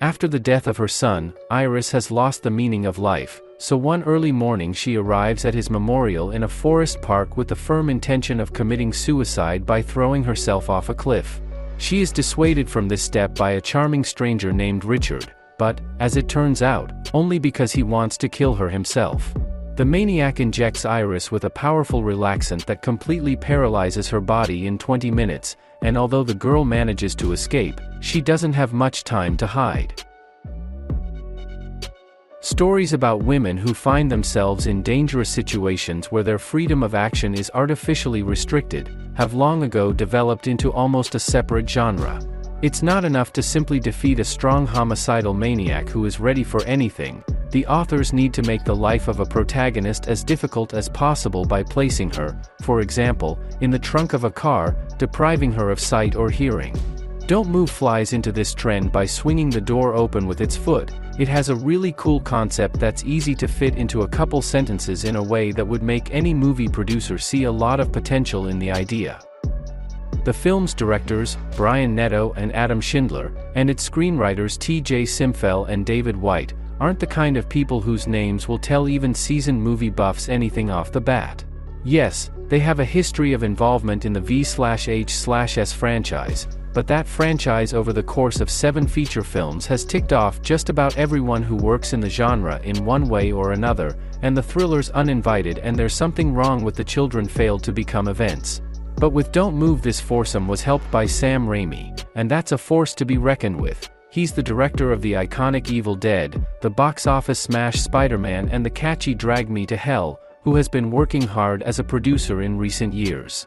After the death of her son, Iris has lost the meaning of life, so one early morning she arrives at his memorial in a forest park with the firm intention of committing suicide by throwing herself off a cliff. She is dissuaded from this step by a charming stranger named Richard, but, as it turns out, only because he wants to kill her himself. The maniac injects Iris with a powerful relaxant that completely paralyzes her body in 20 minutes, and although the girl manages to escape, she doesn't have much time to hide. Stories about women who find themselves in dangerous situations where their freedom of action is artificially restricted have long ago developed into almost a separate genre. It's not enough to simply defeat a strong homicidal maniac who is ready for anything. The authors need to make the life of a protagonist as difficult as possible by placing her, for example, in the trunk of a car, depriving her of sight or hearing. Don't Move flies into this trend by swinging the door open with its foot. It has a really cool concept that's easy to fit into a couple sentences in a way that would make any movie producer see a lot of potential in the idea. The film's directors, Brian Netto and Adam Schindler, and its screenwriters T.J. Simfel and David White, aren't the kind of people whose names will tell even seasoned movie buffs anything off the bat. Yes, they have a history of involvement in the V/H/S franchise, but that franchise over the course of 7 feature films has ticked off just about everyone who works in the genre in one way or another, and the thriller's uninvited and There's Something Wrong with the Children failed to become events. But with Don't Move, this foursome was helped by Sam Raimi, and that's a force to be reckoned with. He's the director of the iconic Evil Dead, the box office smash Spider-Man and the catchy Drag Me to Hell, who has been working hard as a producer in recent years.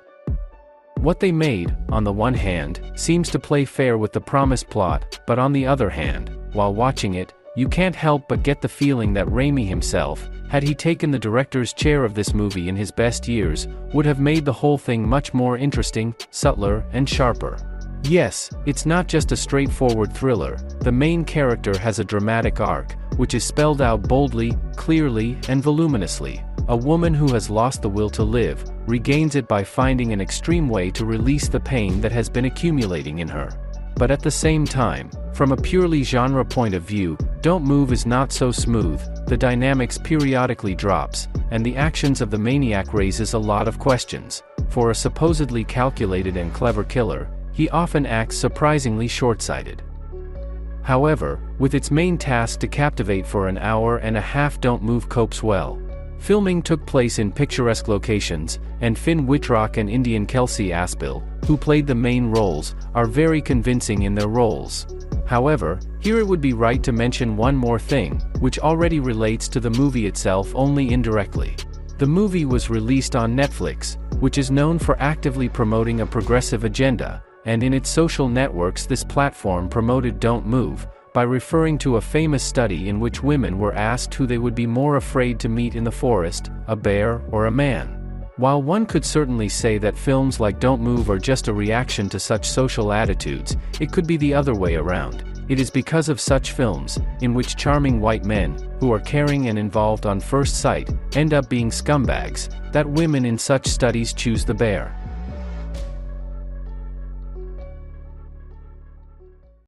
What they made, on the one hand, seems to play fair with the promised plot, but on the other hand, while watching it, you can't help but get the feeling that Raimi himself, had he taken the director's chair of this movie in his best years, would have made the whole thing much more interesting, subtler, and sharper. Yes, it's not just a straightforward thriller. The main character has a dramatic arc, which is spelled out boldly, clearly, and voluminously. A woman who has lost the will to live, regains it by finding an extreme way to release the pain that has been accumulating in her. But at the same time, from a purely genre point of view, Don't Move is not so smooth. The dynamics periodically drops, and the actions of the maniac raises a lot of questions. For a supposedly calculated and clever killer, he often acts surprisingly short-sighted. However, with its main task to captivate for an hour and a half, Don't Move copes well. Filming took place in picturesque locations, and Finn Withrock and Indian Kelsey Asbille, who played the main roles, are very convincing in their roles. However, here it would be right to mention one more thing, which already relates to the movie itself only indirectly. The movie was released on Netflix, which is known for actively promoting a progressive agenda, and in its social networks this platform promoted Don't Move, by referring to a famous study in which women were asked who they would be more afraid to meet in the forest, a bear or a man. While one could certainly say that films like Don't Move are just a reaction to such social attitudes, it could be the other way around. It is because of such films, in which charming white men, who are caring and involved on first sight, end up being scumbags, that women in such studies choose the bear.